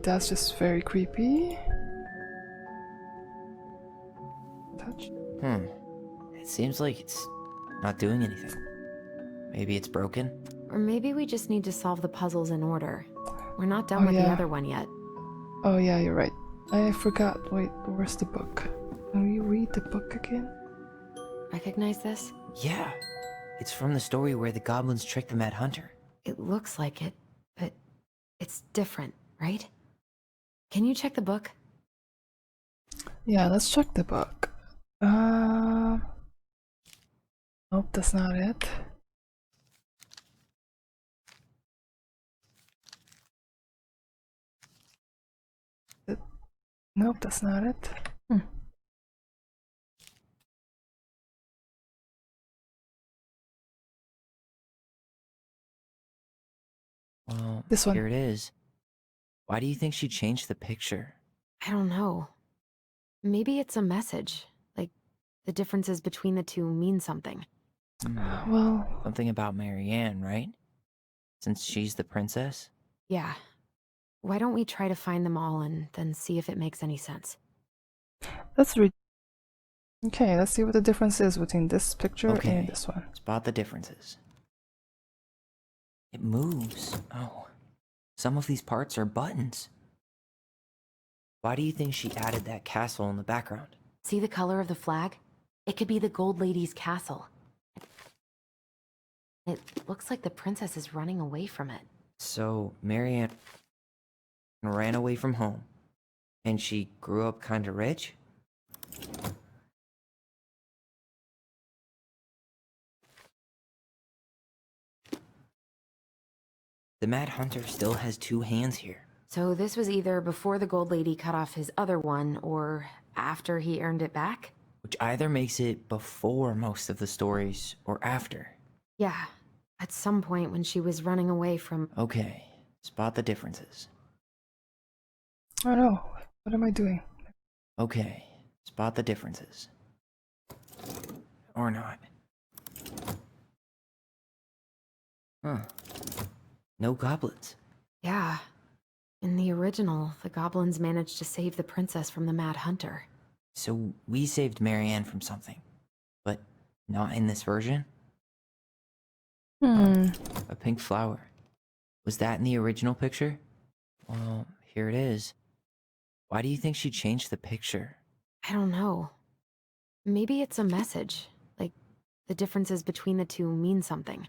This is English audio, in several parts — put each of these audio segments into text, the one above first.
That's just very creepy. Touch. It seems like it's not doing anything. Maybe it's broken? Or maybe we just need to solve the puzzles in order. We're not done Oh, with the yeah. other one yet. Oh yeah, you're right. I forgot. Wait, where's the book? Can we read the book again? Recognize this? Yeah. It's from the story where the goblins tricked the Mad Hunter. It looks like it, but it's different, right? Can you check the book? Yeah, let's check the book. Nope, that's not it. Nope, that's not it. Well, This one. here it is. Why do you think she changed the picture? I don't know. Maybe it's a message. Like, the differences between the two mean something. Well, Something about Marianne, right? Since she's the princess? Yeah. Why don't we try to find them all and then see if it makes any sense? let's read. Okay, let's see what the difference is between this picture Okay. and this one. Spot the differences. It moves. Oh. Some of these parts are buttons. Why do you think she added that castle in the background? See the color of the flag? It could be the Gold Lady's castle. It looks like the princess is running away from it. So, Marianne ran away from home. And she grew up kinda rich? The Mad Hunter still has two hands here. So this was either before the Gold Lady cut off his other one, or after he earned it back? Which either makes it before most of the stories, or after. Yeah, at some point when she was running away from... Okay, spot the differences. Oh no, what am I doing? Okay, spot the differences. Or not. Huh. No goblins. Yeah. In the original, the goblins managed to save the princess from the Mad Hunter. So we saved Marianne from something. But not in this version? A pink flower. Was that in the original picture? Well, here it is. Why do you think she changed the picture? I don't know. Maybe it's a message. Like, the differences between the two mean something.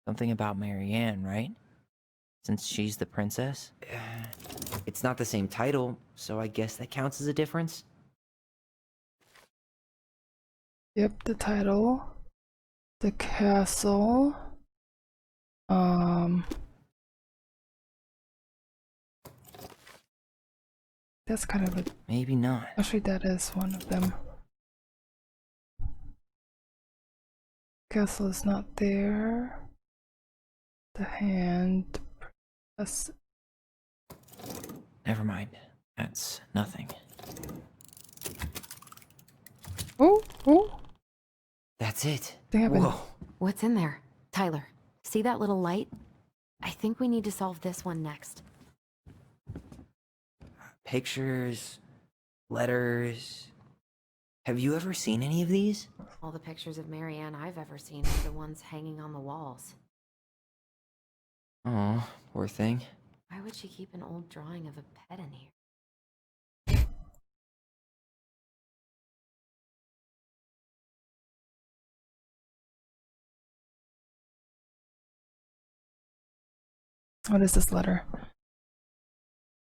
Something about Marianne, right? Since she's the princess? It's not the same title, so I guess that counts as a difference? Yep, the title. The castle. That's kind of a... Maybe not. Actually, that is one of them. Castle is not there. The hand. That's... Never mind. That's nothing. Oh, oh! That's it. They haven't... Whoa. What's in there? Tyler, see that little light? I think we need to solve this one next. Pictures, letters. Have you ever seen any of these? All the pictures of Marianne I've ever seen are the ones hanging on the walls. Oh, poor thing. Why would she keep an old drawing of a pet in here? What is this letter?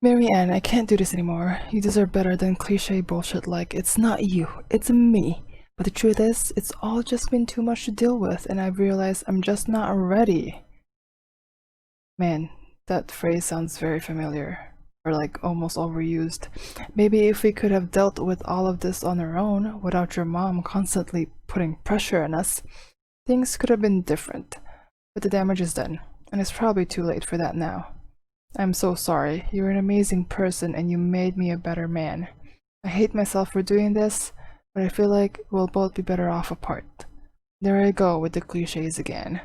Marianne, I can't do this anymore. You deserve better than cliche bullshit like, it's not you, it's me. But the truth is, it's all just been too much to deal with, and I've realized I'm just not ready. Man, that phrase sounds very familiar, or like almost overused. Maybe if we could have dealt with all of this on our own, without your mom constantly putting pressure on us, things could have been different. But the damage is done, and it's probably too late for that now. I'm so sorry. You're an amazing person and you made me a better man. I hate myself for doing this, but I feel like we'll both be better off apart. There I go with the cliches again.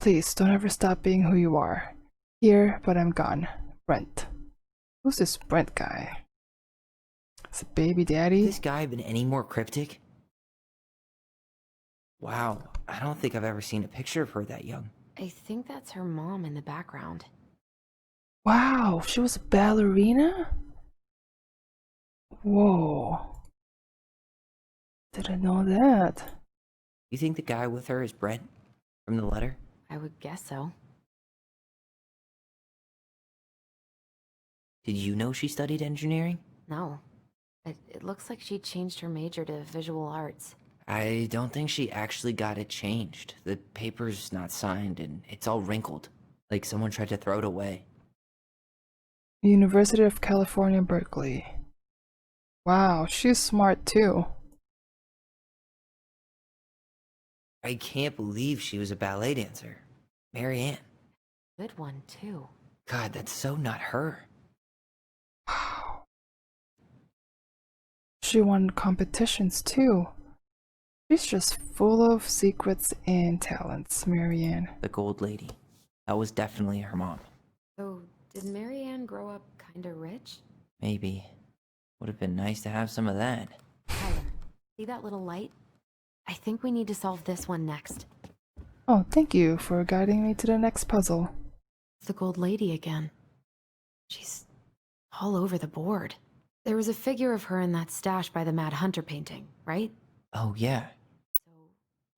Please, don't ever stop being who you are. Here, but I'm gone. Brent. Who's this Brent guy? Is it baby daddy? This guy been any more cryptic? Wow, I don't think I've ever seen a picture of her that young. I think that's her mom in the background. Wow, she was a ballerina? Whoa. Didn't know that. You think the guy with her is Brent from the letter? I would guess so. Did you know she studied engineering? No. It looks like she changed her major to visual arts. I don't think she actually got it changed. The paper's not signed and it's all wrinkled. Like someone tried to throw it away. University of California, Berkeley. Wow, she's smart too. I can't believe she was a ballet dancer. Marianne. Good one, too. God, that's so not her. Wow. She won competitions too. She's just full of secrets and talents, Marianne. The gold lady. That was definitely her mom. So, did Marianne grow up kinda rich? Maybe. Would have been nice to have some of that. Tyler, see that little light? I think we need to solve this one next. Oh, thank you for guiding me to the next puzzle. It's the gold lady again. She's all over the board. There was a figure of her in that stash by the Mad Hunter painting, right? Oh, yeah. So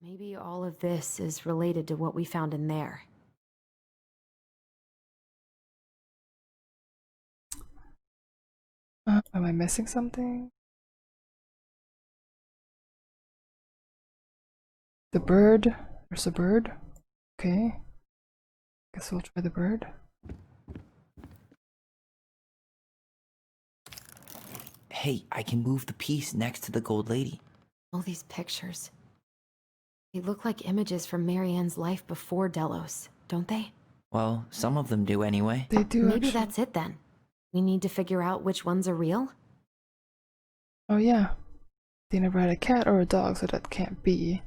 maybe all of this is related to what we found in there. Am I missing something? The bird. There's a bird. Okay. Guess we'll try the bird. Hey, I can move the piece next to the gold lady. All these pictures. They look like images from Marianne's life before Delos, don't they? Well, some of them do anyway. They do Maybe actually. that's it then. We need to figure out which ones are real? Oh yeah. They never had a cat or a dog, so that can't be.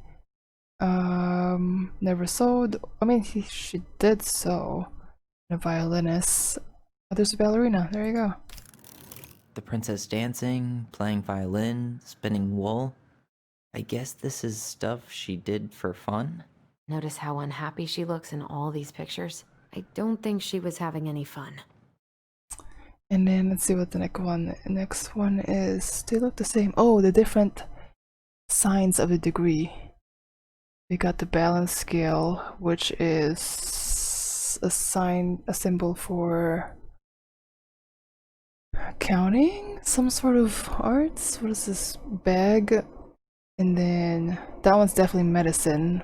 Never sewed. I mean, she did sew. A violinist. Oh, there's a ballerina. There you go. The princess dancing, playing violin, spinning wool. I guess this is stuff she did for fun? Notice how unhappy she looks in all these pictures? I don't think she was having any fun. And then let's see what the next one. Next one is. They look the same. Oh, the different signs of the degree. We got the balance scale, which is a sign, a symbol for counting, some sort of arts. What is this? Bag. And then that one's definitely medicine.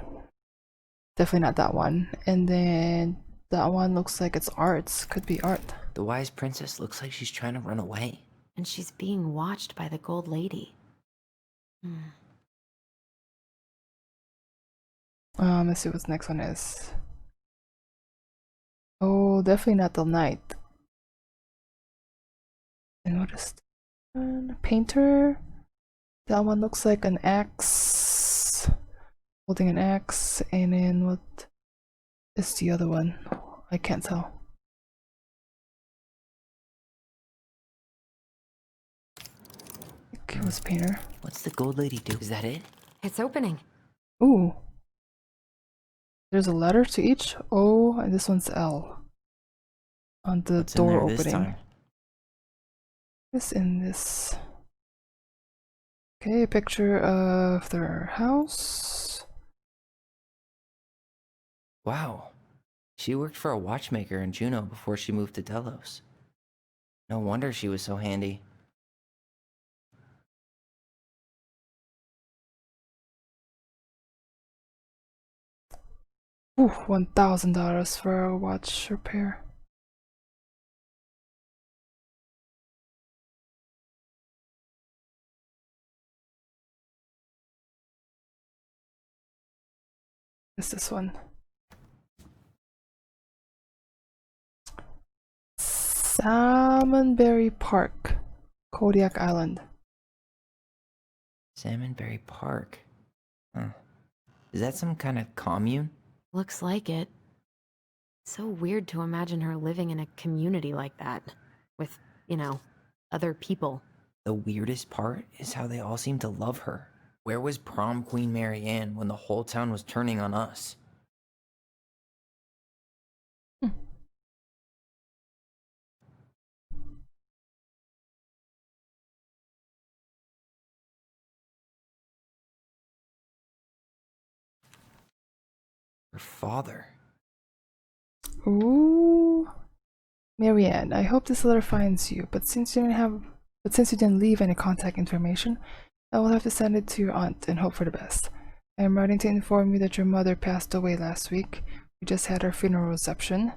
Definitely not that one. And then that one looks like it's arts. Could be art. The wise princess looks like she's trying to run away. And she's being watched by the gold lady. Let's see what the next one is. Oh, definitely not the knight. And what is that one? Painter? That one looks like an axe. Holding an axe. And then what is the other one? I can't tell. Okay, what's painter? What's the gold lady do? Is that it? It's opening. Ooh. There's a letter to each O, and this one's L. On the What's door in there this opening. time? What's in this? Okay, a picture of their house. Wow. She worked for a watchmaker in Juneau before she moved to Delos. No wonder she was so handy. Ooh, $1,000 for a watch repair. What's this one? Salmonberry Park, Kodiak Island. Salmonberry Park. Huh. Is that some kind of commune? Looks like it. So weird to imagine her living in a community like that. With, other people. The weirdest part is how they all seem to love her. Where was prom queen Mary Ann when the whole town was turning on us? Her father. Ooh. Marianne, I hope this letter finds you, but since you didn't leave any contact information, I will have to send it to your aunt and hope for the best. I am writing to inform you that your mother passed away last week. We just had our funeral reception.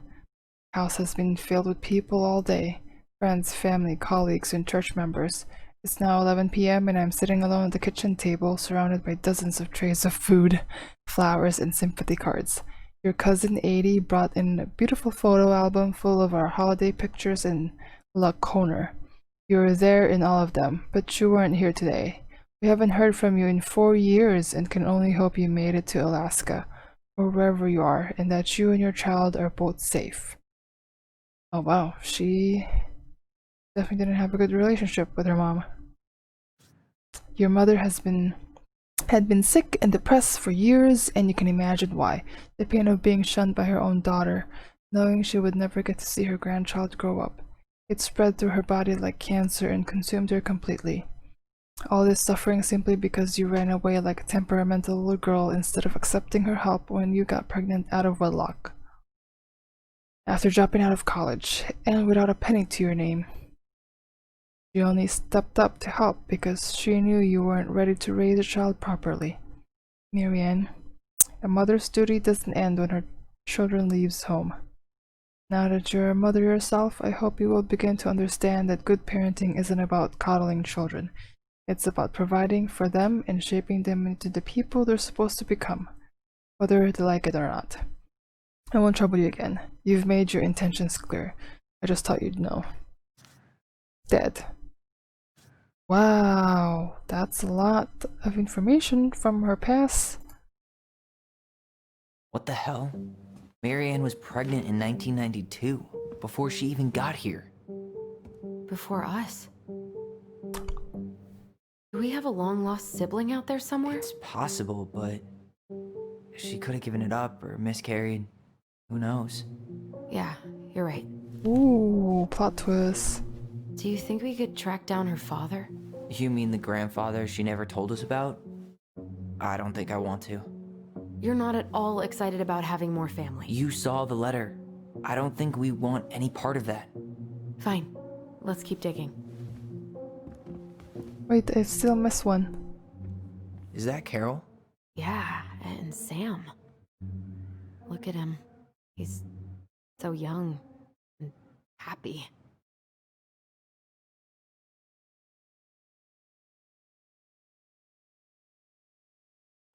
House has been filled with people all day. Friends, family, colleagues, and church members. It's now 11 p.m. and I'm sitting alone at the kitchen table, surrounded by dozens of trays of food, flowers, and sympathy cards. Your cousin Adie brought in a beautiful photo album full of our holiday pictures in La Corner. You were there in all of them, but you weren't here today. We haven't heard from you in 4 years and can only hope you made it to Alaska, or wherever you are, and that you and your child are both safe. Oh wow, she definitely didn't have a good relationship with her mom. Your mother had been sick and depressed for years, and you can imagine why. The pain of being shunned by her own daughter, knowing she would never get to see her grandchild grow up. It spread through her body like cancer and consumed her completely. All this suffering simply because you ran away like a temperamental little girl instead of accepting her help when you got pregnant out of wedlock. After dropping out of college, and without a penny to your name. She only stepped up to help because she knew you weren't ready to raise a child properly. Marianne, a mother's duty doesn't end when her children leaves home. Now that you're a mother yourself, I hope you will begin to understand that good parenting isn't about coddling children. It's about providing for them and shaping them into the people they're supposed to become, whether they like it or not. I won't trouble you again. You've made your intentions clear. I just thought you'd know. Dead. Wow, that's a lot of information from her past. What the hell? Mary Ann was pregnant in 1992, before she even got here. Before us. Do we have a long-lost sibling out there somewhere? It's possible, but she could have given it up or miscarried. Who knows? Yeah, you're right. Ooh, plot twist. Do you think we could track down her father? You mean the grandfather she never told us about? I don't think I want to. You're not at all excited about having more family. You saw the letter. I don't think we want any part of that. Fine. Let's keep digging. Wait, I still missed one. Is that Carol? Yeah, and Sam. Look at him. He's so young and happy.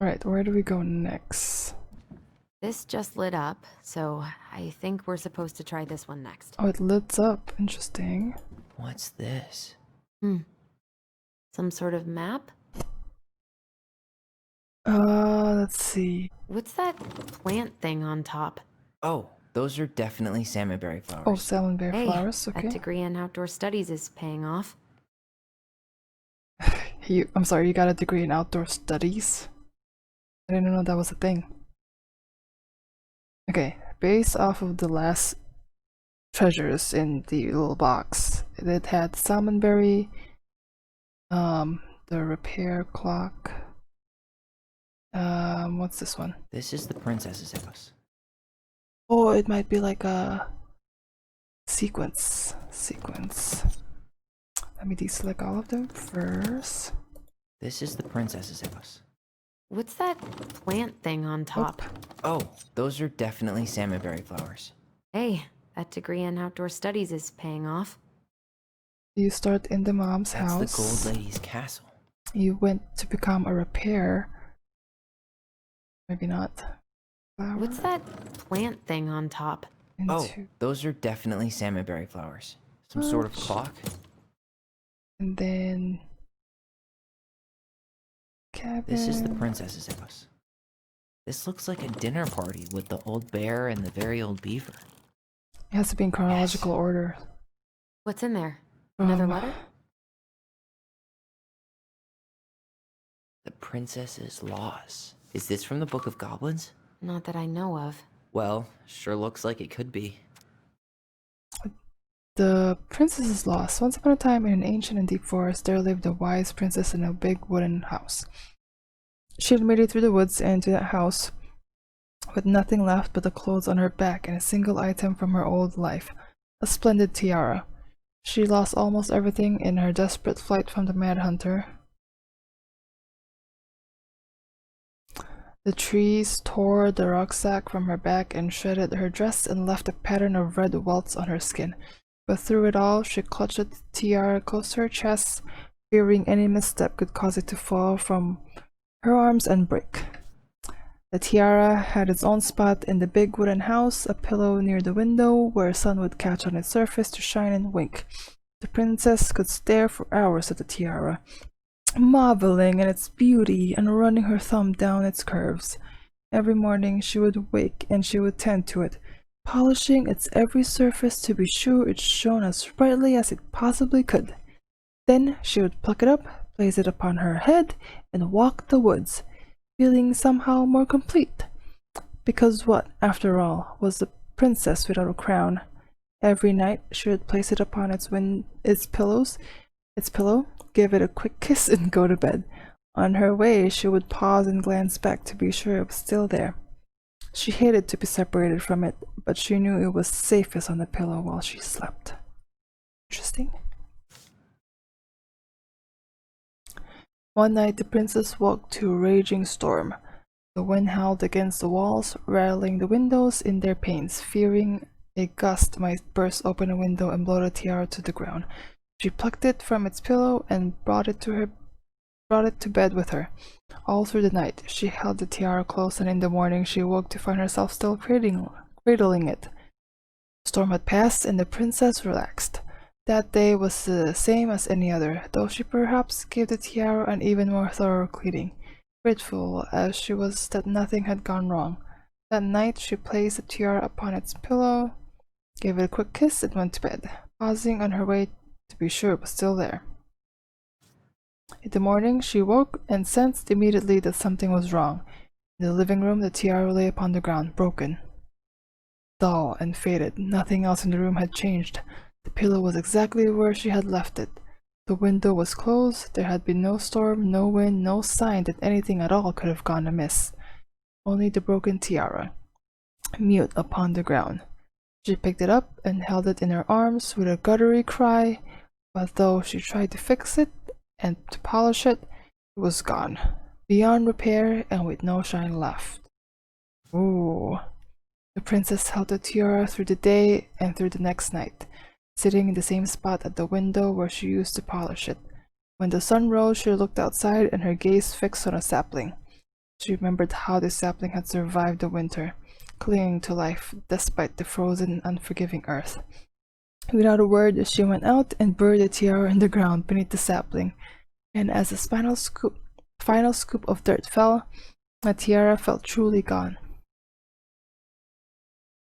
Alright, where do we go next? This just lit up, so I think we're supposed to try this one next. Oh, it lit up. Interesting. What's this? Some sort of map? Let's see. What's that plant thing on top? Oh, those are definitely salmonberry flowers. Oh, salmonberry Hey, flowers, okay. that degree in outdoor studies is paying off. I'm sorry, you got a degree in outdoor studies? I didn't know that was a thing. Okay, based off of the last treasures in the little box, it had salmonberry, the repair clock. What's this one? This is the princess's house. Oh, it might be like a sequence. Let me deselect all of them first. This is the princess's house. What's that plant thing on top? Oh, those are definitely salmonberry flowers. Hey, that degree in outdoor studies is paying off. You start in the mom's That's house. the gold lady's castle. You went to become a repair. Maybe not. Flower What's that plant thing on top? Oh, into- those are definitely salmonberry flowers. Some sort of Ouch. clock? And then cabin. This is the princess's house. This looks like a dinner party with the old bear and the very old beaver. It has to be in chronological order. What's in there? Another letter? The princess's loss. Is this from the Book of Goblins? Not that I know of. Well, sure looks like it could be. The princess is lost. Once upon a time, in an ancient and deep forest, there lived a wise princess in a big wooden house. She had made it through the woods and into that house with nothing left but the clothes on her back and a single item from her old life, a splendid tiara. She lost almost everything in her desperate flight from the Mad Hunter. The trees tore the rucksack from her back and shredded her dress and left a pattern of red welts on her skin. But through it all, she clutched the tiara close to her chest, fearing any misstep could cause it to fall from her arms and break. The tiara had its own spot in the big wooden house, a pillow near the window where sun would catch on its surface to shine and wink. The princess could stare for hours at the tiara, marveling at its beauty and running her thumb down its curves. Every morning she would wake and she would tend to it, polishing its every surface to be sure it shone as brightly as it possibly could. Then she would pluck it up, place it upon her head, and walk the woods, feeling somehow more complete. Because what, after all, was the princess without a crown? Every night she would place it upon its pillow, give it a quick kiss, and go to bed. On her way, she would pause and glance back to be sure it was still there. She hated to be separated from it, but she knew it was safest on the pillow while she slept. Interesting. One night, the princess woke to a raging storm. The wind howled against the walls, rattling the windows in their panes. Fearing a gust might burst open a window and blow the tiara to the ground, she plucked it from its pillow and brought it to bed with her. All through the night, she held the tiara close, and in the morning she woke to find herself still cradling it. The storm had passed, and the princess relaxed. That day was the same as any other, though she perhaps gave the tiara an even more thorough cleaning, grateful as she was that nothing had gone wrong. That night she placed the tiara upon its pillow, gave it a quick kiss, and went to bed, pausing on her way to be sure it was still there. In the morning she woke and sensed immediately that something was wrong. In the living room the tiara lay upon the ground, broken, dull and faded. Nothing else in the room had changed. The pillow was exactly where she had left it. The window was closed. There had been no storm, no wind, no sign that anything at all could have gone amiss. Only the broken tiara, mute upon the ground. She picked it up and held it in her arms with a guttural cry, but though she tried to fix it and to polish it, it was gone, beyond repair and with no shine left. Ooh. The princess held the tiara through the day and through the next night, sitting in the same spot at the window where she used to polish it. When the sun rose, she looked outside and her gaze fixed on a sapling. She remembered how the sapling had survived the winter, clinging to life despite the frozen and unforgiving earth. Without a word, she went out and buried the tiara in the ground beneath the sapling, and as the final scoop of dirt fell, the tiara felt truly gone.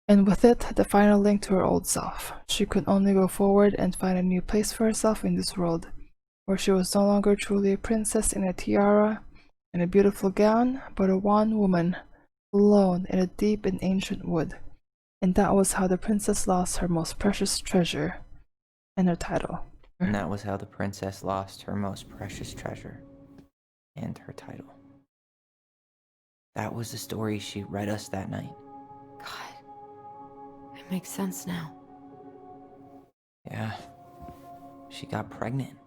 And with it, the final link to her old self. She could only go forward and find a new place for herself in this world, where she was no longer truly a princess in a tiara and a beautiful gown, but a wan woman, alone in a deep and ancient wood. And that was how the princess lost her most precious treasure and her title. And that was how the princess lost her most precious treasure and her title. That was the story she read us that night. God, it makes sense now. Yeah, she got pregnant.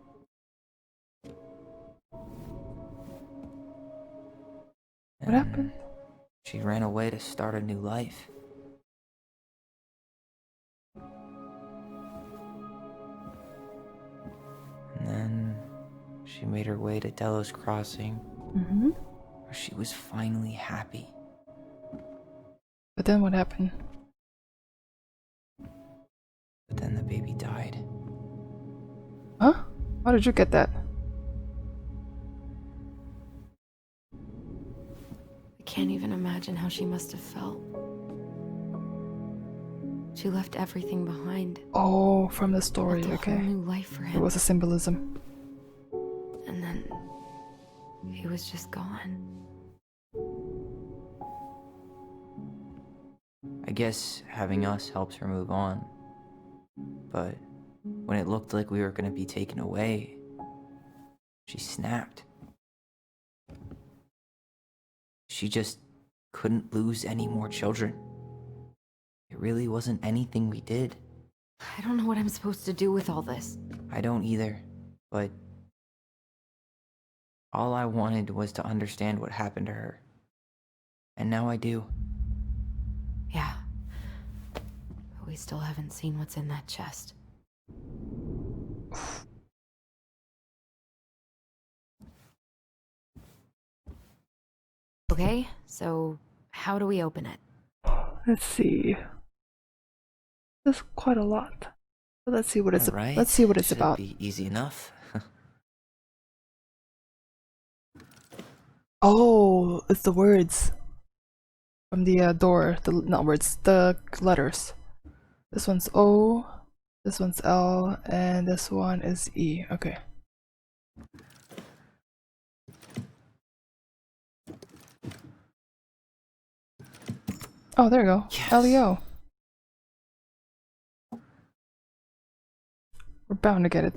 What happened? She ran away to start a new life. And then she made her way to Delos Crossing, where she was finally happy. But then what happened? But then the baby died. Huh? How did you get that? I can't even imagine imagine how she must have felt. She left everything behind. Oh, from the story, Built a whole okay. new life for It him. was a symbolism. And then he was just gone. I guess having us helps her move on. But when it looked like we were gonna be taken away, she snapped. She just couldn't lose any more children. It really wasn't anything we did. I don't know what I'm supposed to do with all this. I don't either, but all I wanted was to understand what happened to her. And now I do. Yeah. But we still haven't seen what's in that chest. Okay, so how do we open it? Let's see. There's quite a lot. But let's see what it's Alright, let's see what it's should about. be easy enough. Oh, it's the words from the door. The not words, the letters. This one's O, this one's L, and this one is E. Okay. Oh, there you go. Yes. LEO. We're bound to get it,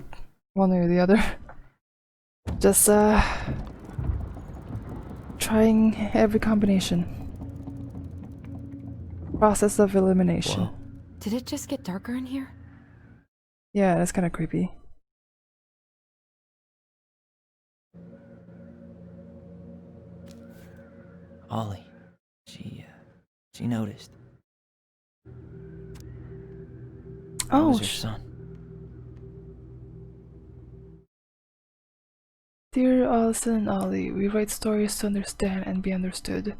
one way or the other. Just trying every combination. Process of elimination. Whoa. Did it just get darker in here? Yeah, that's kind of creepy. Ollie, she noticed. That Oh, was her son. Dear Alyson and Ollie, we write stories to understand and be understood.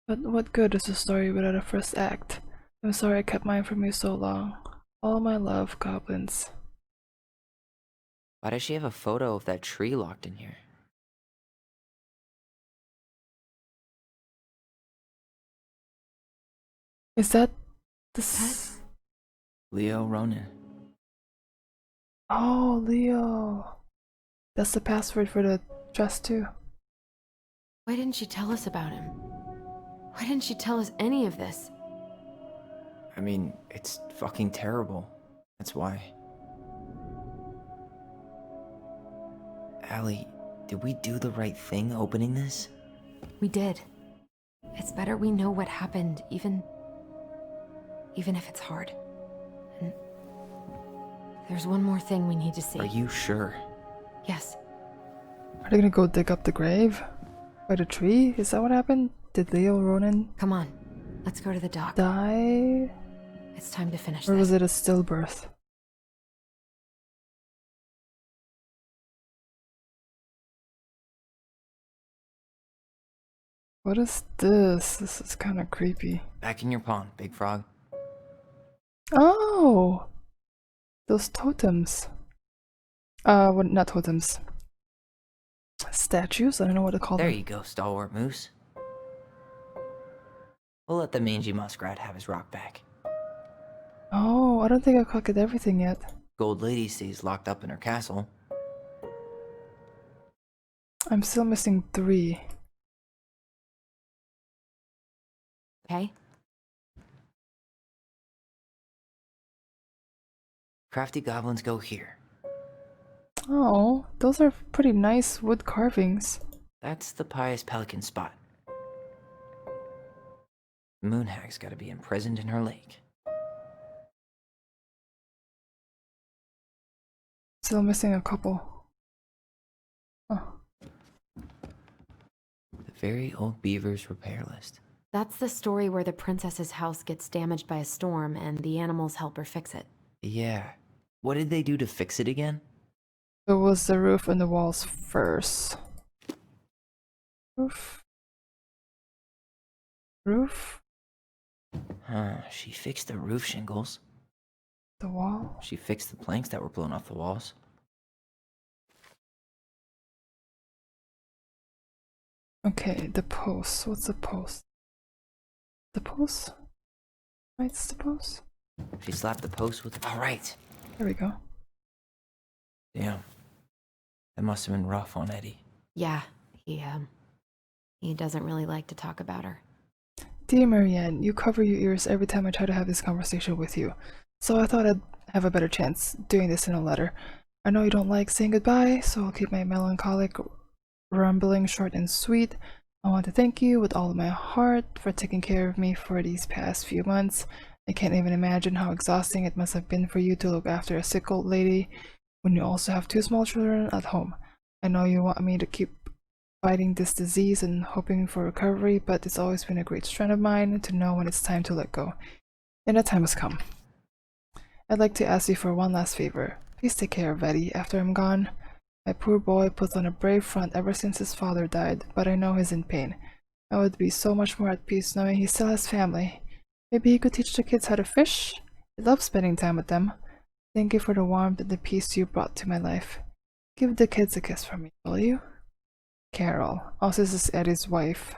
But what good is a story without a first act? I'm sorry I kept mine from you so long. All my love, goblins. Why does she have a photo of that tree locked in here? Is that this? Leo Ronan. Oh, Leo. That's the password for the dress too. Why didn't she tell us about him? Why didn't she tell us any of this? I mean, it's fucking terrible. That's why. Allie, did we do the right thing opening this? We did. It's better we know what happened, even if it's hard. And there's one more thing we need to see. Are you sure? Yes. Are they gonna go dig up the grave? By the tree? Is that what happened? Did Leo Ronan Come on. Let's go to the dock. die? It's time to finish Or this. was it a stillbirth? What is this? This is kind of creepy. Back in your pond, big frog. Oh! Those totems. Well, not totems. Statues? I don't know what to call There them. you go, stalwart moose. We'll let the mangy muskrat have his rock back. Oh, I don't think I collected everything yet. Gold lady stays locked up in her castle. I'm still missing 3. Okay? Crafty goblins go here. Oh, those are pretty nice wood carvings. That's the pious pelican spot. Moonhag's gotta be imprisoned in her lake. Still missing a couple. Oh. The very old beaver's repair list. That's the story where the princess's house gets damaged by a storm and the animals help her fix it. Yeah. What did they do to fix it again? It was the roof and the walls first. Roof. Roof. She fixed the roof shingles. The wall. She fixed the planks that were blown off the walls. Okay, the post. What's the post? The post? Right, it's the post. She slapped the post with. All right. There we go. Damn. That must have been rough on Eddie. Yeah, he doesn't really like to talk about her. Dear Marianne, you cover your ears every time I try to have this conversation with you, so I thought I'd have a better chance doing this in a letter. I know you don't like saying goodbye, so I'll keep my melancholic rambling short and sweet. I want to thank you with all of my heart for taking care of me for these past few months. I can't even imagine how exhausting it must have been for you to look after a sick old lady when you also have 2 small children at home. I know you want me to keep fighting this disease and hoping for recovery, but it's always been a great strength of mine to know when it's time to let go. And that time has come. I'd like to ask you for one last favor. Please take care of Eddie after I'm gone. My poor boy puts on a brave front ever since his father died, but I know he's in pain. I would be so much more at peace knowing he still has family. Maybe he could teach the kids how to fish? I love spending time with them. Thank you for the warmth and the peace you brought to my life. Give the kids a kiss for me, will you? Carol. Also, this is Eddie's wife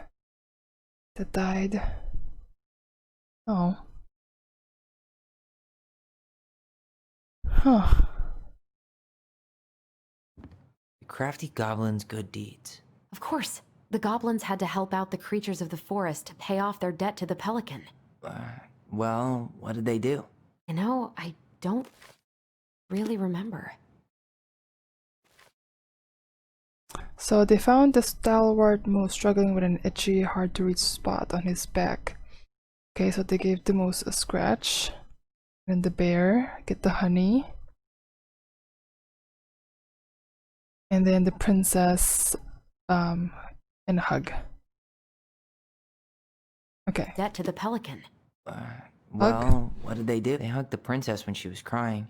that died. Oh. Huh. The crafty goblin's good deeds. Of course, the goblins had to help out the creatures of the forest to pay off their debt to the pelican. Well, what did they do? You know, I don't really remember. So they found the stalwart moose struggling with an itchy, hard-to-reach spot on his back. Okay, so they gave the moose a scratch. And the bear get the honey. And then the princess and a hug. Okay. Debt to the pelican. Well, what did they do? They hugged the princess when she was crying.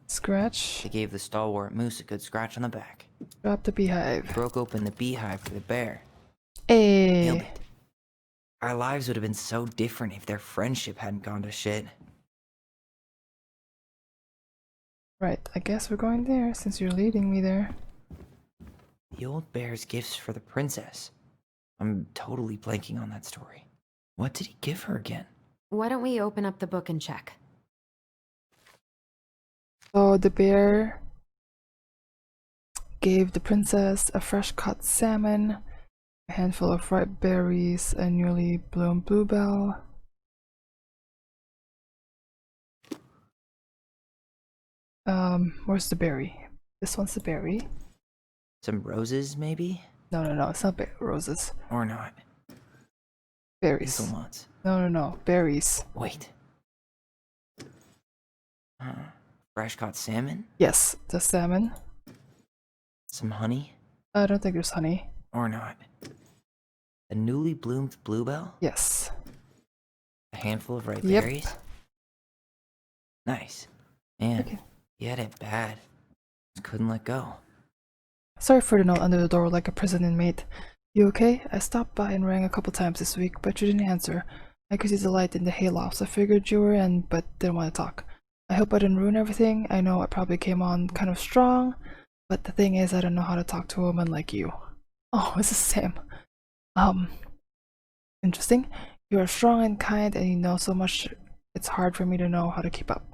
Scratch. They gave the stalwart moose a good scratch on the back. Drop the beehive. Broke open the beehive for the bear. Hey. Nailed it. Our lives would have been so different if their friendship hadn't gone to shit. Right, I guess we're going there since you're leading me there. The old bear's gifts for the princess. I'm totally blanking on that story. What did he give her again? Why don't we open up the book and check? So the bear gave the princess a fresh cut salmon, a handful of ripe berries, a newly bloomed bluebell. Where's the berry? This one's the berry. Some roses, maybe? No, it's not roses. Or not. Berries. Hazelnuts. No, berries. Wait. Fresh caught salmon? Yes, the salmon. Some honey? I don't think there's honey. Or not. A newly bloomed bluebell? Yes. A handful of ripe Yep. berries? Nice. Man, Okay. he had it bad. Just couldn't let go. Sorry for the note under the door like a prison inmate. You okay? I stopped by and rang a couple times this week, but you didn't answer. I could see the light in the hayloft, so I figured you were in, but didn't want to talk. I hope I didn't ruin everything. I know I probably came on kind of strong, but the thing is I don't know how to talk to a woman like you. Oh, this is Sam. Interesting. You are strong and kind, and you know so much it's hard for me to know how to keep up.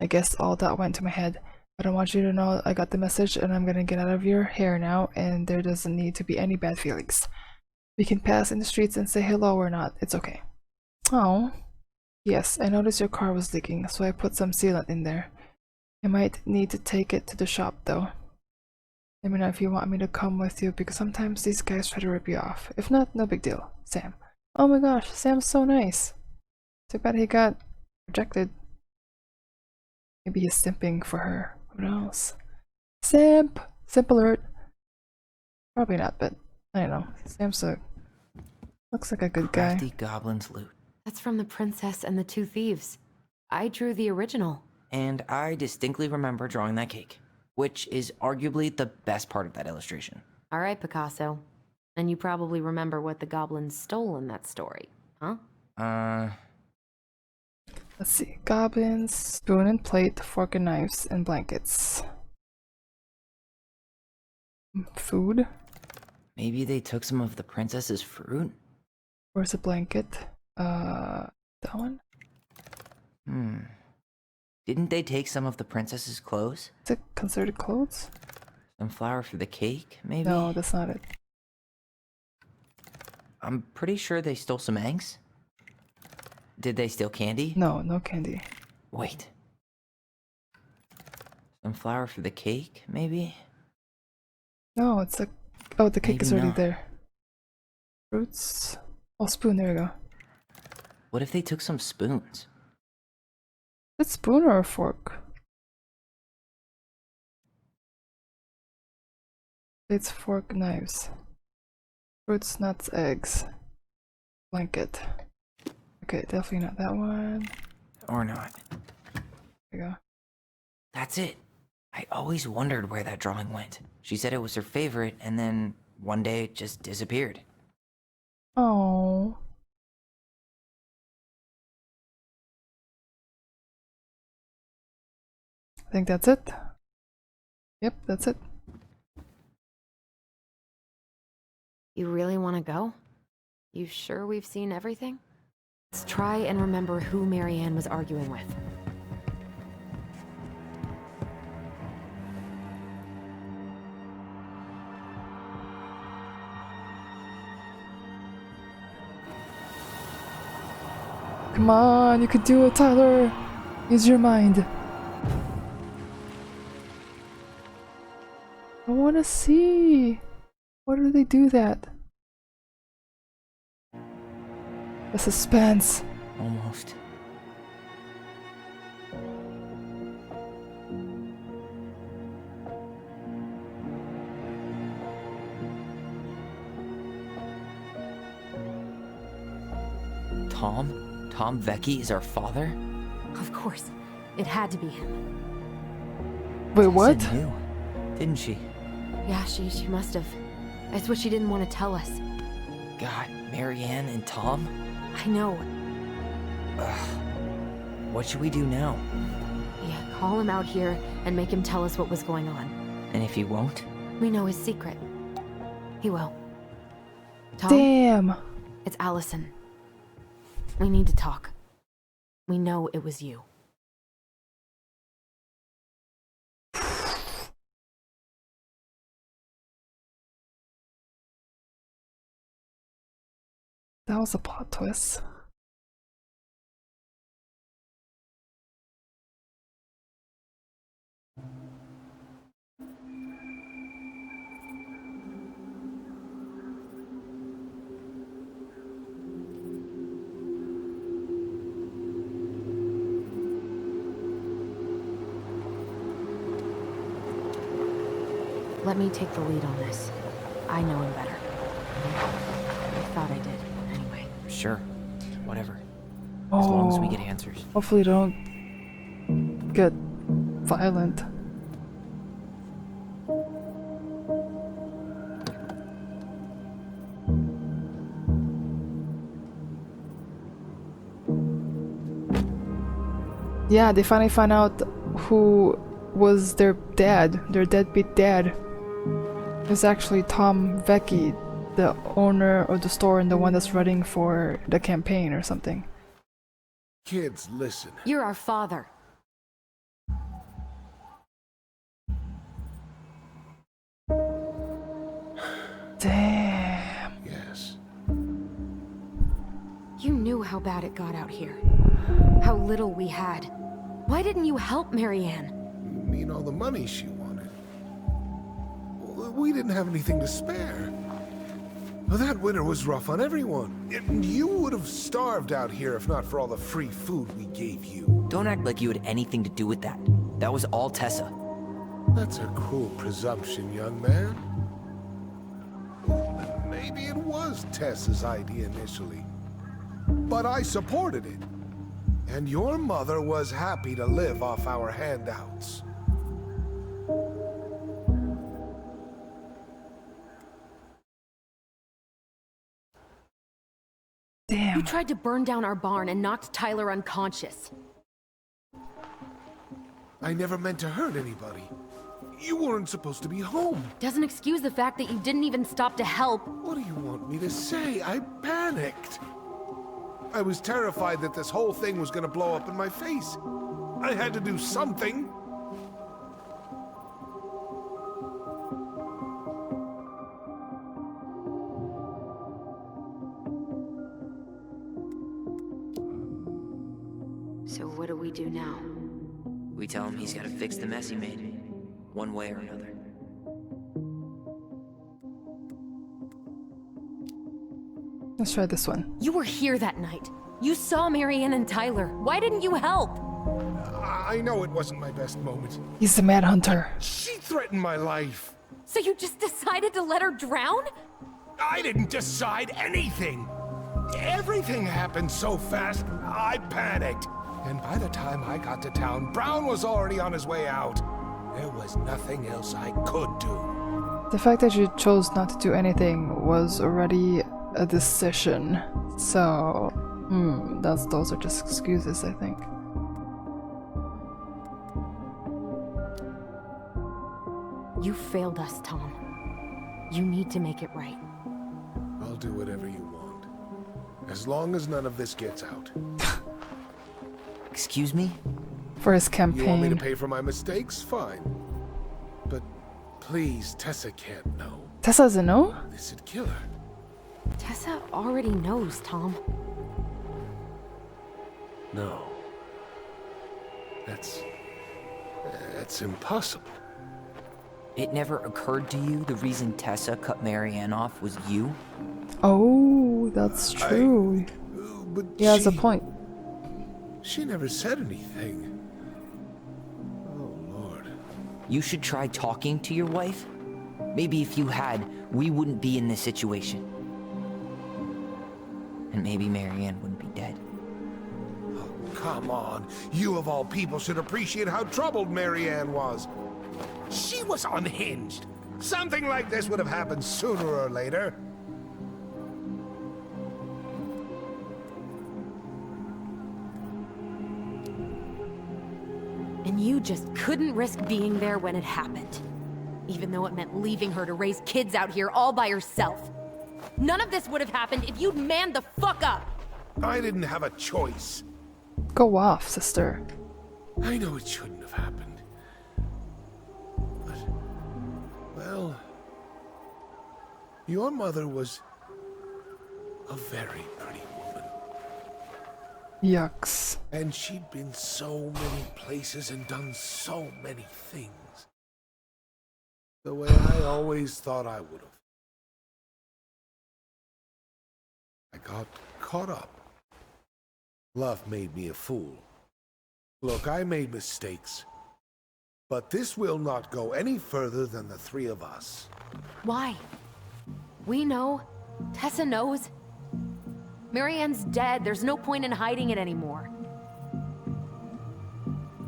I guess all that went to my head. But I want you to know I got the message and I'm gonna get out of your hair now, and there doesn't need to be any bad feelings. We can pass in the streets and say hello or not, it's okay. Oh. Yes, I noticed your car was leaking, so I put some sealant in there. I might need to take it to the shop though. Let me know if you want me to come with you, because sometimes these guys try to rip you off. If not, no big deal. Sam. Oh my gosh, Sam's so nice. Too bad he got rejected. Maybe he's simping for her. Who knows? Simp! Simp alert. Probably not, but I don't know. Sam's looks like a good guy. Crafty goblin's loot. That's from The Princess and the Two Thieves. I drew the original. And I distinctly remember drawing that cake, which is arguably the best part of that illustration. All right, Picasso. And you probably remember what the goblins stole in that story, huh? Let's see. Goblins, spoon and plate, fork and knives, and blankets. Food. Maybe they took some of the princess's fruit? Where's a blanket? That one? Didn't they take some of the princess's clothes? Is it considered clothes? Some flour for the cake, maybe? No, that's not it. I'm pretty sure they stole some eggs. Did they steal candy? No, no candy. Wait. Some flour for the cake, maybe? No, it's like, oh, the cake Maybe is already not. there. Fruits. Oh, spoon. There we go. What if they took some spoons? Is it spoon or a fork? It's fork, knives. Fruits, nuts, eggs. Blanket. Okay, definitely not that one. Or not. There we go. That's it. I always wondered where that drawing went. She said it was her favorite, and then one day it just disappeared. Oh. I think that's it. Yep, that's it. You really want to go? You sure we've seen everything? Let's try and remember who Marianne was arguing with. Come on, you could do it, Tyler. Use your mind. I want to see. Why do they do that? The suspense. Almost. Tom? Tom Vecchi is our father? Of course. It had to be him. Wait, what? Said knew, didn't she? Yeah, she must have. It's what she didn't want to tell us. God, Marianne and Tom? I know. What should we do now? Yeah, call him out here and make him tell us what was going on. And if he won't? We know his secret. He will. Tom, Damn. it's Alyson. We need to talk. We know it was you. That was a plot twist. Let me take the lead on this. I know him better. I thought I did, anyway. Sure. Whatever. As long as we get answers. Hopefully don't get violent. Yeah, they finally found out who was their dad, their deadbeat dad. It was actually Tom Vecchi, the owner of the store and the one that's running for the campaign or something. Kids, listen. You're our father. Damn. Yes. You knew how bad it got out here. How little we had. Why didn't you help Marianne? You mean all the money she wanted? Well, we didn't have anything to spare. Well, that winter was rough on everyone. You would have starved out here if not for all the free food we gave you. Don't act like you had anything to do with that. That was all Tessa. That's a cruel presumption, young man. Maybe it was Tessa's idea initially. But I supported it. And your mother was happy to live off our handouts. Damn. You tried to burn down our barn and knocked Tyler unconscious. I never meant to hurt anybody. You weren't supposed to be home. Doesn't excuse the fact that you didn't even stop to help. What do you want me to say? I panicked. I was terrified that this whole thing was gonna blow up in my face. I had to do something. So what do we do now? We tell him he's gotta fix the mess he made, one way or another. Let's try this one. You were here that night. You saw Marianne and Tyler. Why didn't you help? I know it wasn't my best moment. He's the manhunter. She threatened my life. So you just decided to let her drown? I didn't decide anything. Everything happened so fast, I panicked. And by the time I got to town, Brown was already on his way out. There was nothing else I could do. The fact that you chose not to do anything was already a decision. So, those are just excuses, I think. You failed us, Tom. You need to make it right. I'll do whatever you want. As long as none of this gets out. Excuse me? For his You want me to campaign. pay for my mistakes? Fine. But please, Tessa can't know. Tessa doesn't know? This'd kill her. Tessa already knows, Tom. No. That's impossible. It never occurred to you the reason Tessa cut Marianne off was you? Oh, that's true. But He has a point. She never said anything. Oh, Lord. You should try talking to your wife. Maybe if you had, we wouldn't be in this situation. And maybe Marianne wouldn't be dead. Oh, come on. You of all people should appreciate how troubled Marianne was. She was unhinged. Something like this would have happened sooner or later. And you just couldn't risk being there when it happened. Even though it meant leaving her to raise kids out here all by herself. None of this would have happened if you'd manned the fuck up! I didn't have a choice. Go off, sister. I know it shouldn't have happened. But, well, your mother was a very pretty woman. Yucks. And she'd been so many places and done so many things. The way I always thought I would have. I got caught up. Love made me a fool. Look, I made mistakes. But this will not go any further than the three of us. Why? We know. Tessa knows. Marianne's dead. There's no point in hiding it anymore.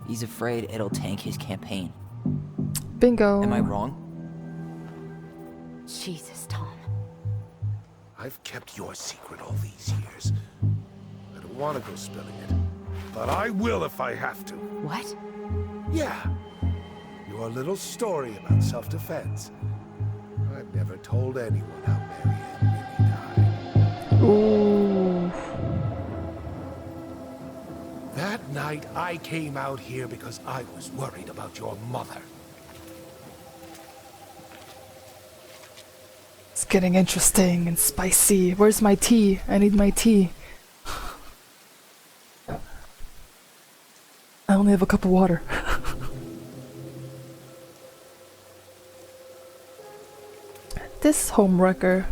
He's afraid it'll tank his campaign. Bingo. Am I wrong? Jesus, Tom. I've kept your secret all these years. I don't want to go spilling it. But I will if I have to. What? Yeah. Your little story about self-defense. I've never told anyone how Marianne really died. Ooh. That night, I came out here because I was worried about your mother. It's getting interesting and spicy. Where's my tea? I need my tea. I only have a cup of water. This homewrecker.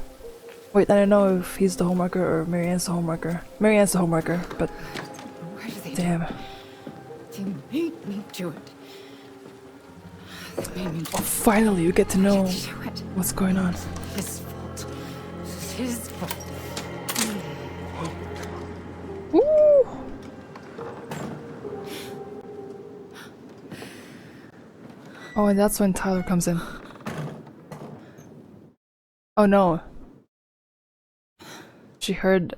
Wait, I don't know if he's the homewrecker or Marianne's the homewrecker. Marianne's the homewrecker, but Why do they damn. They made me do it. They made me Oh, finally, you get to know do it. what's going on. His fault. This is his fault. Woo! Oh, and that's when Tyler comes in. Oh no. She heard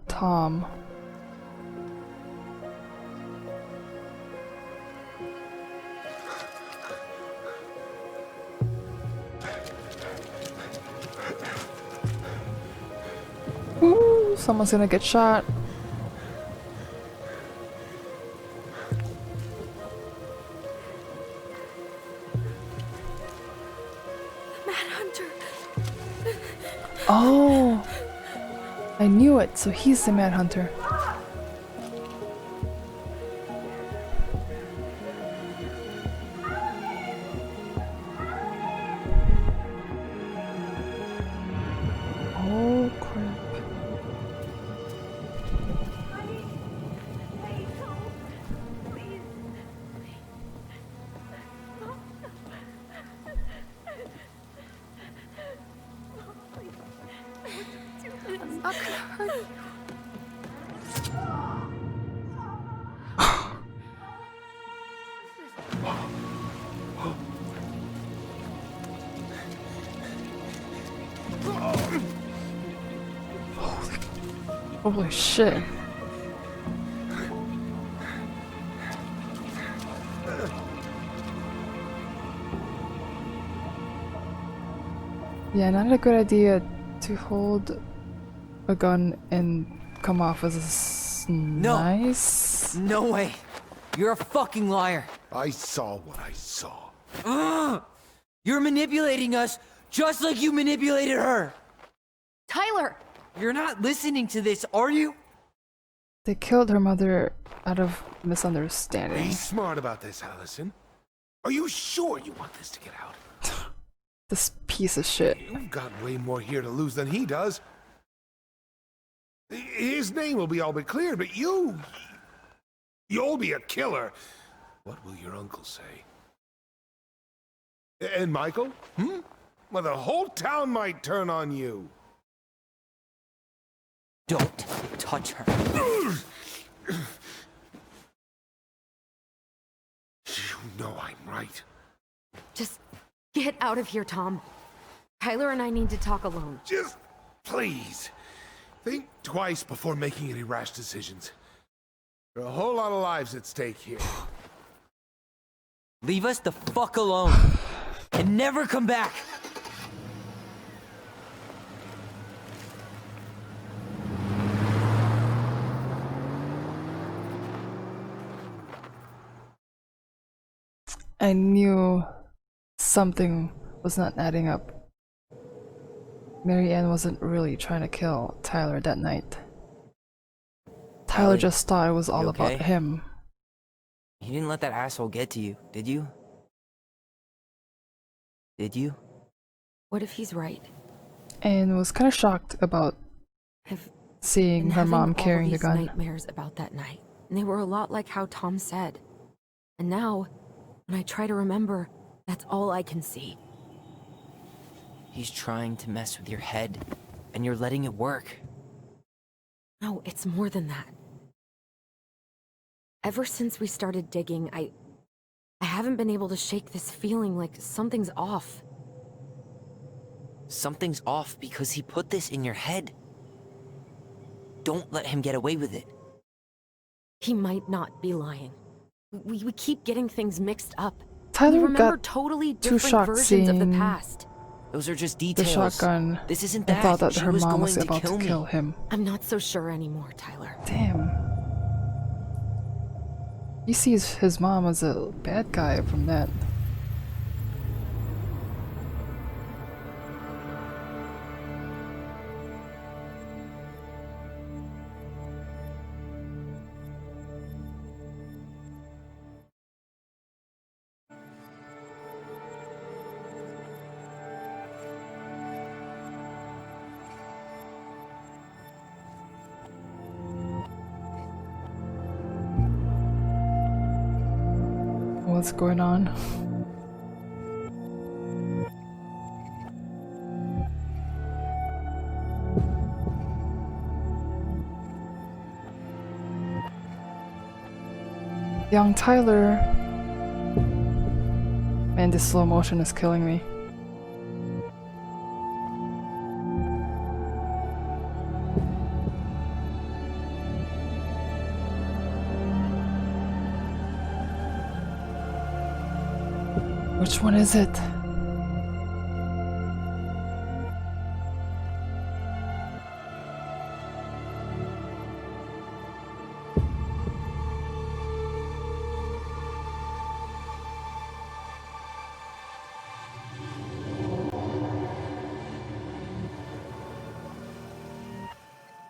Tom. Woo! Someone's gonna get shot. Manhunter. Oh! I knew it, so he's the Manhunter. Oh crap. I'm not gonna hurt you. Holy shit. Yeah, not a good idea to hold a gun and come off as nice. No way. You're a fucking liar. I saw what I saw. Ugh! You're manipulating us just like you manipulated her. Tyler! You're not listening to this, are you? They killed her mother out of Be misunderstanding. smart about this, Alyson. Are you sure you want this to get out? This piece of shit. You've got way more here to lose than he does. His name will be all but cleared, but you'll be a killer. What will your uncle say? And Michael? Well, the whole town might turn on you. Don't touch her. You know I'm right. Just get out of here, Tom. Tyler and I need to talk alone. Just please think twice before making any rash decisions. There are a whole lot of lives at stake here. Leave us the fuck alone. And never come back. I knew something was not adding up. Mary Ann wasn't really trying to kill Tyler that night. Tyler Allie, just thought it was all you about okay? him. You didn't let that asshole get to you, did you? Did you? What if he's right? And was kind of shocked about I've seeing been her having mom all carrying the these gun. nightmares about that night, and they were a lot like how Tom said. And now, when I try to remember, that's all I can see. He's trying to mess with your head, and you're letting it work. No, it's more than that. Ever since we started digging, I haven't been able to shake this feeling like something's off. Something's off because he put this in your head. Don't let him get away with it. He might not be lying. We keep getting things mixed up. Tyler we remember got totally too different shocked versions of the seeing past. Those are just the details. shotgun This isn't and that. thought that She her was mom going was about to me. kill him. I'm not so sure anymore, Tyler. Damn. He sees his mom as a bad guy from that. What's going on? Young Tyler. Man, this slow motion is killing me. Which one is it?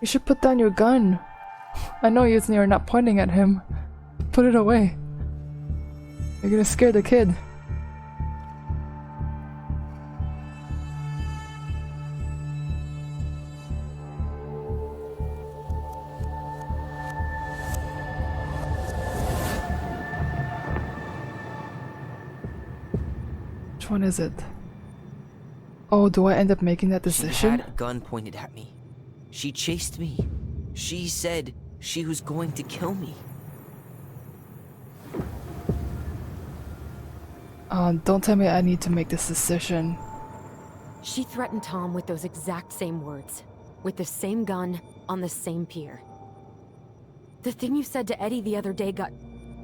You should put down your gun. I know you're not pointing at him. Put it away. You're gonna scare the kid. Which one is it? Oh, do I end up making that She decision? had a gun pointed at me. She chased me. She said she was going to kill me. Don't tell me I need to make this decision. She threatened Tom with those exact same words. With the same gun, on the same pier. The thing you said to Eddie the other day got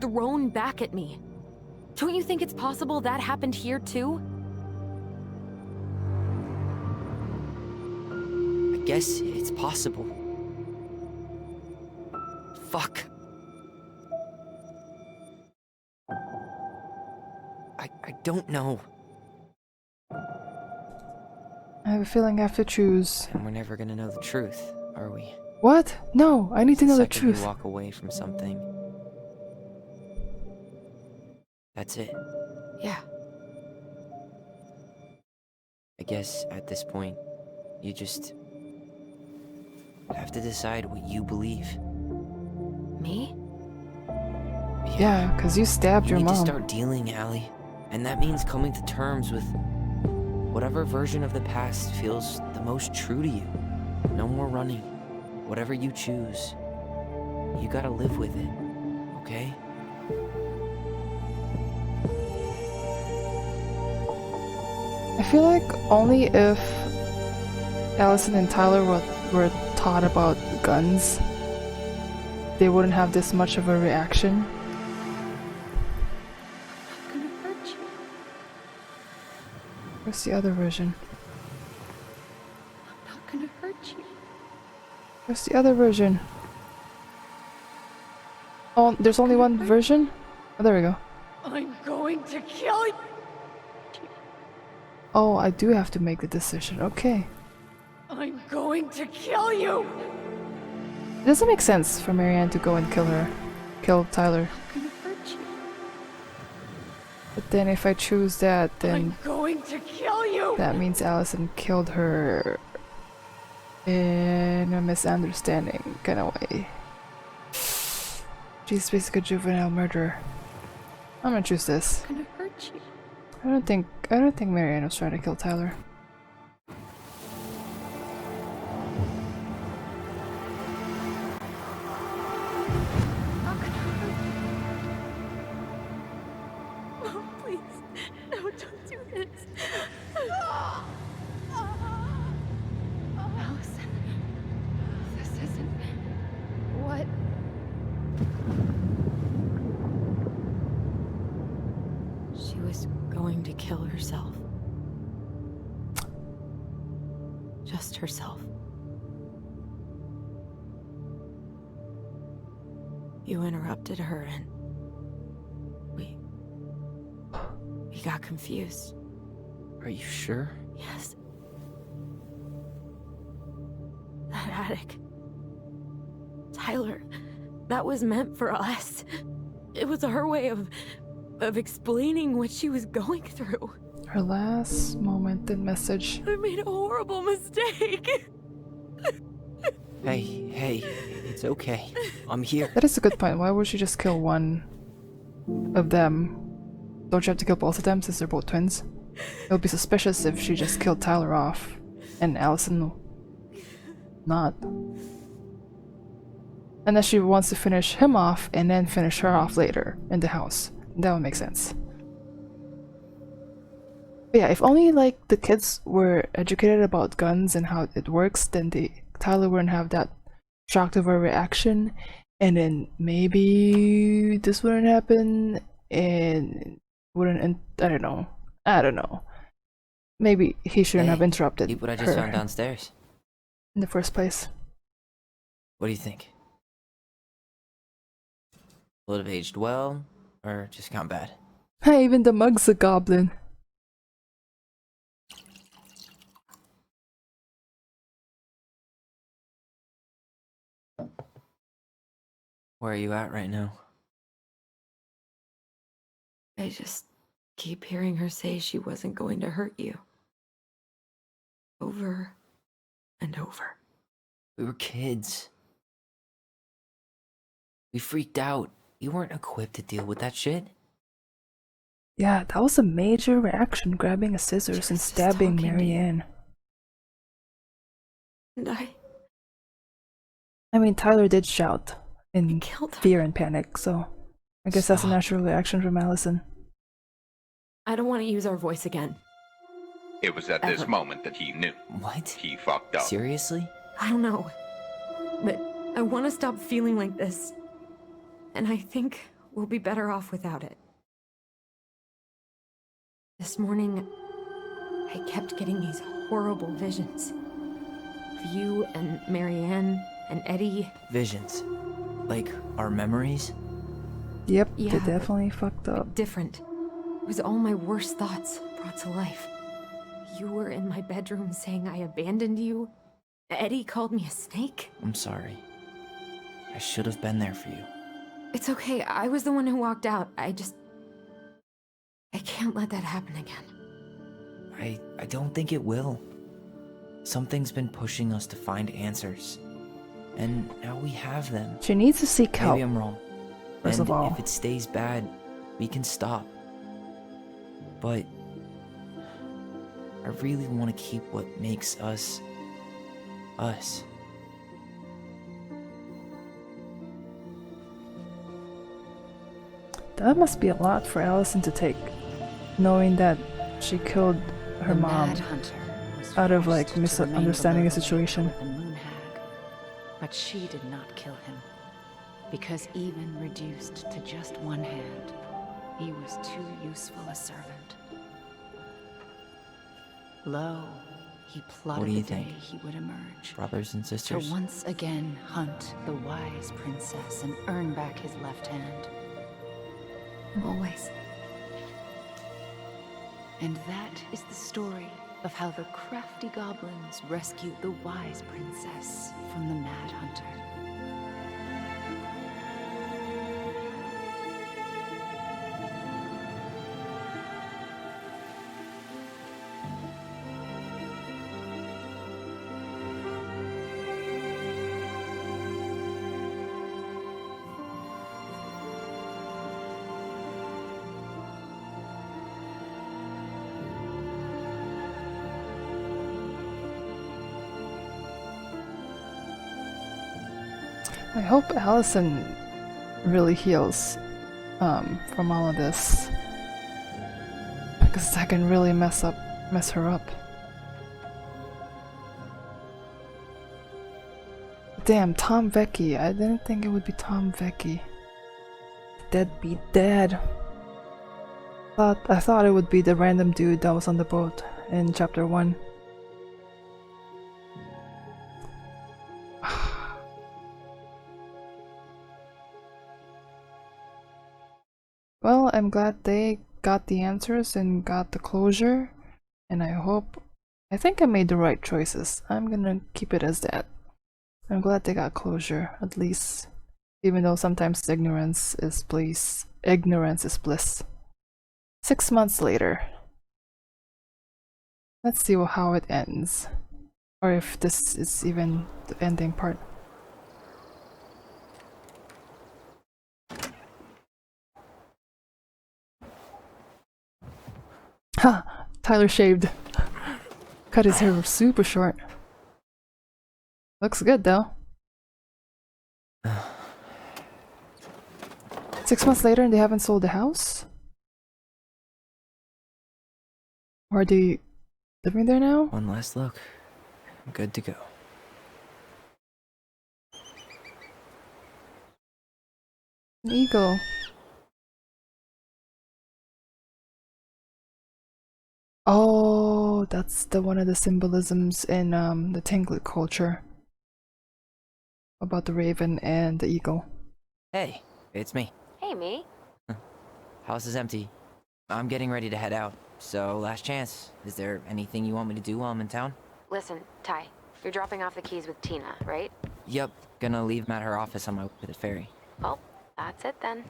thrown back at me. Don't you think it's possible that happened here too? I guess it's possible. Fuck. I don't know. I have a feeling I have to choose. And we're never gonna know the truth, are we? What? No, I need to know the second truth. you walk away from something, that's it. Yeah. I guess at this point, you just have to decide what you believe. Me? Yeah, because you stabbed You your need to mom. start dealing, Allie. And that means coming to terms with whatever version of the past feels the most true to you. No more running. Whatever you choose, you gotta live with it, okay? I feel like only if Alyson and Tyler were taught about guns, they wouldn't have this much of a reaction. I'm gonna hurt you. Where's the other version? I'm not gonna hurt you. Where's the other version? Oh, there's only one version? Oh, there we go. I'm going to kill you. Oh, I do have to make the decision. Okay. I'm going to kill you. It doesn't make sense for Marianne to go and kill Tyler. I'm gonna hurt you. But then if I choose that, then I'm going to kill you. that means Alyson killed her in a misunderstanding kind of way. She's basically a juvenile murderer. I'm gonna choose this. I'm gonna hurt you. I don't think Marianne was trying to kill Tyler. I'm gonna hurt you. Oh, please. No, don't do this. Alyson. This isn't what. She was going to kill herself. Just herself. You interrupted her and we got confused. Are you sure? Yes. That attic. Tyler, that was meant for us. It was her way of explaining what she was going through. Her last moment and message. I made a horrible mistake. Hey, it's okay. I'm here. That is a good point. Why would she just kill one of them? Don't you have to kill both of them since they're both twins? It would be suspicious if she just killed Tyler off and Alyson not. Unless she wants to finish him off and then finish her off later in the house. That would make sense. But yeah, if only like the kids were educated about guns and how it works, then Tyler wouldn't have that shocked of a reaction, and then maybe this wouldn't happen and wouldn't. I don't know. Maybe he shouldn't have interrupted Eat what I just her found downstairs. in the first place. What do you think? Will it have aged well, or just gone bad? Hey, even the mug's a goblin. Where are you at right now? I just keep hearing her say she wasn't going to hurt you. Over and over. We were kids. We freaked out. You weren't equipped to deal with that shit. Yeah, that was a major reaction, grabbing a She scissors was and just stabbing talking to you. Marianne. And I mean, Tyler did shout in killed her. fear and panic, so I guess that's a Stop. natural reaction from Alyson. I don't want to use our voice again. It was at this Ever. moment that he knew. What? He fucked up. Seriously? I don't know. But I want to stop feeling like this. And I think we'll be better off without it. This morning, I kept getting these horrible visions. Of you and Marianne and Eddie. Visions. Like our memories? Yep, Yeah, they but definitely fucked up. Different. It was all my worst thoughts brought to life. You were in my bedroom saying I abandoned you. Eddie called me a snake. I'm sorry. I should have been there for you. It's okay, I was the one who walked out. I can't let that happen again. I don't think it will. Something's been pushing us to find answers. And now we have them. She needs to seek help. Maybe I'm wrong. First And of all. if it stays bad, we can stop. But I really want to keep what makes us us. That must be a lot for Alyson to take, knowing that she killed her The mom Mad Hunter was out of forced like to remain misunderstanding the below situation. with the Moon Hag. But she did not kill him, because even reduced to just one hand, he was too useful a servant. Lo, he plotted do you the day think? he would emerge. Brothers and To sisters? once again hunt the wise princess and earn back his left hand. Always. And that is the story of how the crafty goblins rescued the wise princess from the Mad Hunter. I hope Alyson really heals from all of this, because that can really mess her up. Damn, Tom Vecchi. I didn't think it would be Tom Vecchi. Deadbeat dad. I thought it would be the random dude that was on the boat in chapter 1. Well, I'm glad they got the answers and got the closure, and I think I made the right choices. I'm gonna keep it as that. I'm glad they got closure, at least, even though sometimes ignorance is bliss. 6 months later. Let's see how it ends, or if this is even the ending part. Ha! Tyler shaved. Cut his hair super short. Looks good though. 6 months later and they haven't sold the house? Or are they living there now? One last look. I'm good to go. An eagle. Oh, that's one of the symbolisms in the Tinglet culture about the raven and the eagle. Hey, it's me. Hey, me. House is empty. I'm getting ready to head out. So, last chance. Is there anything you want me to do while I'm in town? Listen, Ty, you're dropping off the keys with Tina, right? Yep, gonna leave them at her office on my way to the ferry. Well, that's it then.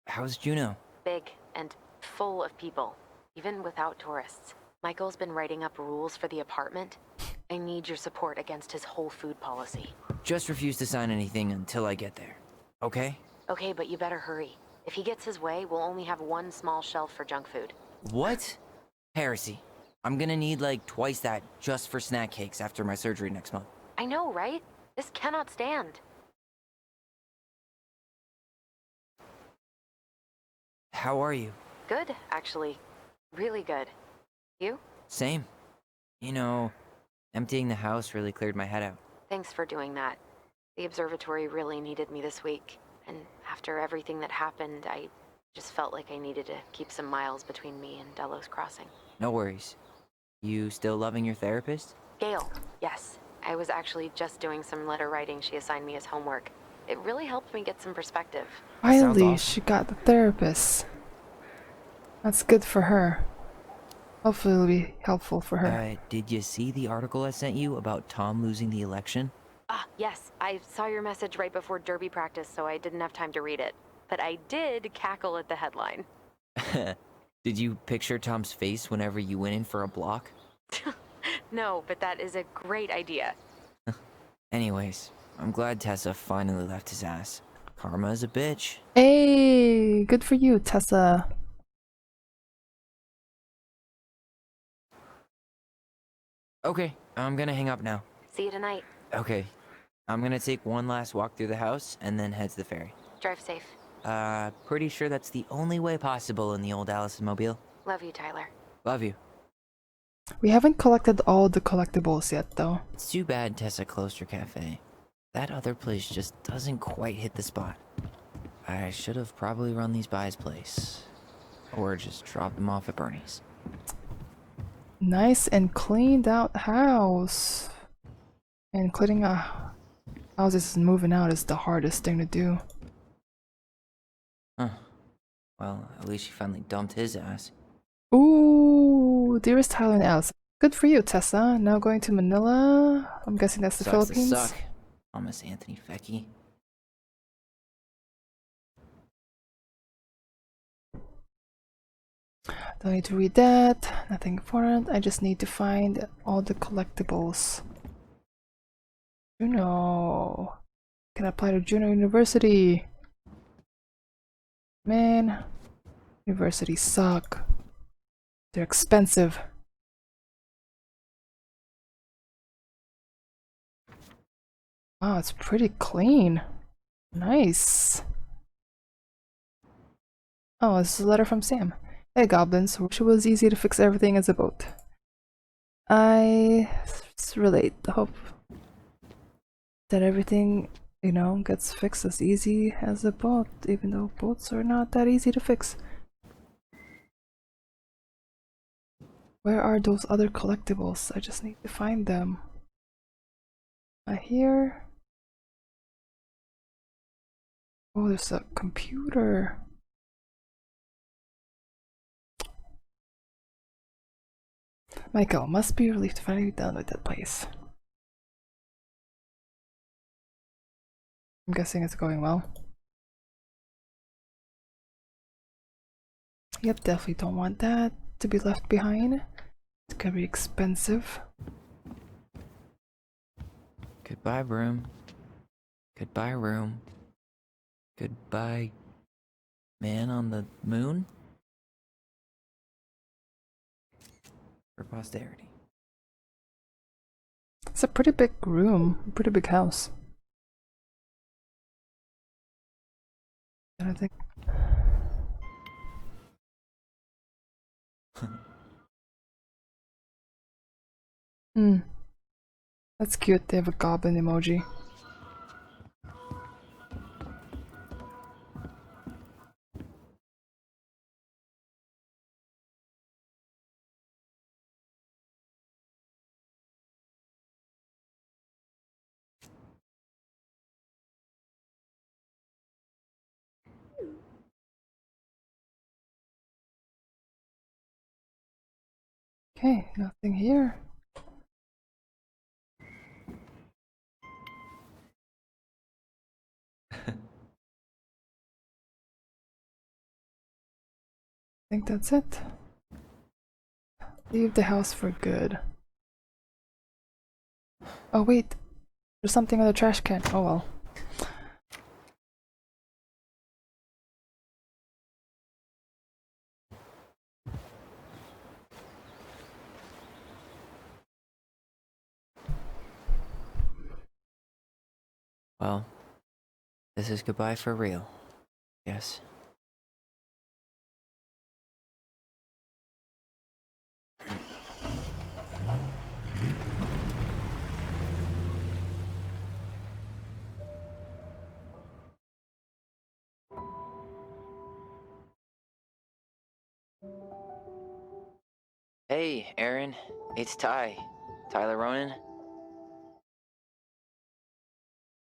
How's Juno? Big and full of people, even without tourists. Michael's been writing up rules for the apartment. I need your support against his whole food policy. Just refuse to sign anything until I get there. Okay? Okay, but you better hurry. If he gets his way, we'll only have one small shelf for junk food. What? Heresy. I'm gonna need like twice that just for snack cakes after my surgery next month. I know, right? This cannot stand. How are you? Good, actually. Really good. You? Same. You know, emptying the house really cleared my head out. Thanks for doing that. The observatory really needed me this week, and after everything that happened, I just felt like I needed to keep some miles between me and Delos Crossing. No worries. You still loving your therapist? Gail, yes. I was actually just doing some letter writing she assigned me as homework. It really helped me get some perspective. Finally, awesome. she got the therapist. That's good for her. Hopefully it'll be helpful for her. Did you see the article I sent you about Tom losing the election? Ah, yes. I saw your message right before derby practice, so I didn't have time to read it. But I did cackle at the headline. Did you picture Tom's face whenever you went in for a block? No, but that is a great idea. Anyways, I'm glad Tessa finally left his ass. Karma is a bitch. Hey, good for you, Tessa. Okay, I'm gonna hang up now. See you tonight. Okay, I'm gonna take one last walk through the house and then head to the ferry. Drive safe. Pretty sure that's the only way possible in the old Alyson mobile. Love you, Tyler. Love you. We haven't collected all the collectibles yet, though. It's too bad Tessa closed her cafe. That other place just doesn't quite hit the spot. I should have probably run these by his place. Or just dropped them off at Bernie's. Nice and cleaned out house. And cleaning a house is moving out is the hardest thing to do. Huh. Well, at least she finally dumped his ass. Ooh, dearest Tyler and Alyson. Good for you, Tessa. Now going to Manila. I'm guessing that's the Sucks to Philippines. suck. Thomas Anthony Fecky. Don't need to read that. Nothing important. I just need to find all the collectibles. Juno. Can apply to Juno University. Man, universities suck. They're expensive. Wow, it's pretty clean. Nice. Oh, this is a letter from Sam. Hey goblins, wish it was easy to fix everything as a boat. I relate. Hope that everything, gets fixed as easy as a boat, even though boats are not that easy to fix. Where are those other collectibles? I just need to find them. Here. Oh, there's a computer. Michael must be relieved to finally be done with that place. I'm guessing it's going well. Yep, definitely don't want that to be left behind. It's gonna be expensive. Goodbye, room. Goodbye, room. Goodbye, man on the moon? For posterity. It's a pretty big room, pretty big house. And I think. That's cute. They have a goblin emoji. Okay, nothing here. think that's it. Leave the house for good. Oh wait, there's something on the trash can. Oh well. Well, this is goodbye for real. Yes. Hey, Aaron. It's Ty. Tyler Ronan.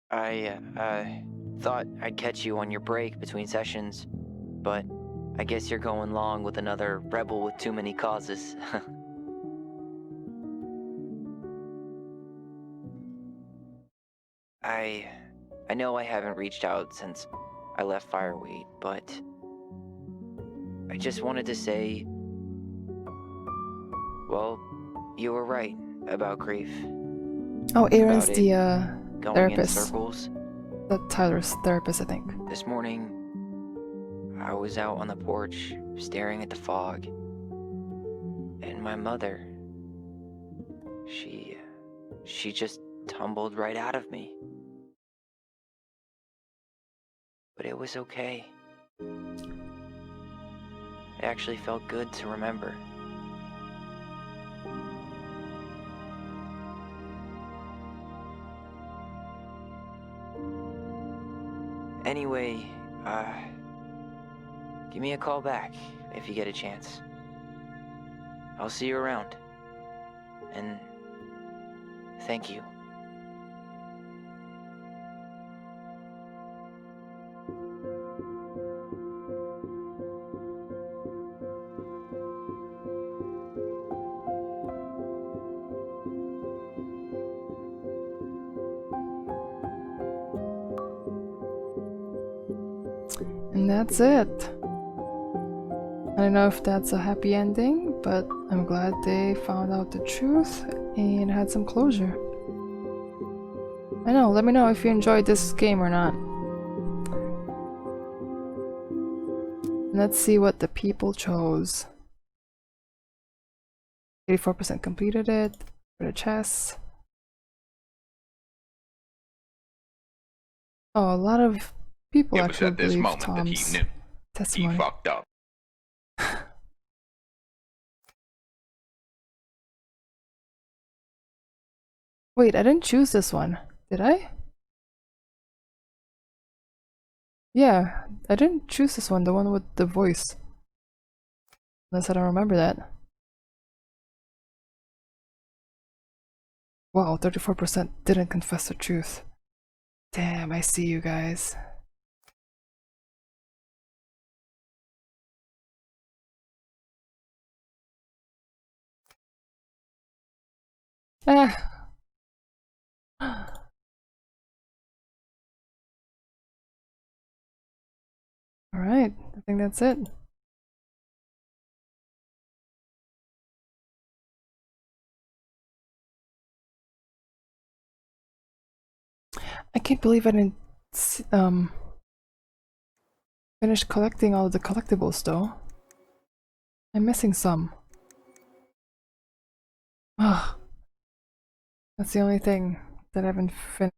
I thought I'd catch you on your break between sessions, but I guess you're going long with another rebel with too many causes. I know I haven't reached out since I left Fireweight, but I just wanted to say, well, you were right about grief. Oh, Aaron's About it the going in therapist. circles. That Tyler's therapist, I think. This morning, I was out on the porch staring at the fog, and my mother, she just tumbled right out of me. But it was okay. It actually felt good to remember. Anyway, give me a call back if you get a chance. I'll see you around. And thank you. And that's it. I don't know if that's a happy ending, but I'm glad they found out the truth and had some closure. I know, let me know if you enjoyed this game or not. Let's see what the people chose. 84% completed it for the chess. Oh, a lot of people It was actually at this believe moment that he Tom's knew. He testimony. fucked up. Wait, I didn't choose this one, did I? Yeah, I didn't choose this one, the one with the voice. Unless I don't remember that. Wow, 34% didn't confess the truth. Damn, I see you guys. Ah. Alright, I think that's it. I can't believe I didn't finish collecting all of the collectibles though. I'm missing some. Ah, that's the only thing that I haven't finished.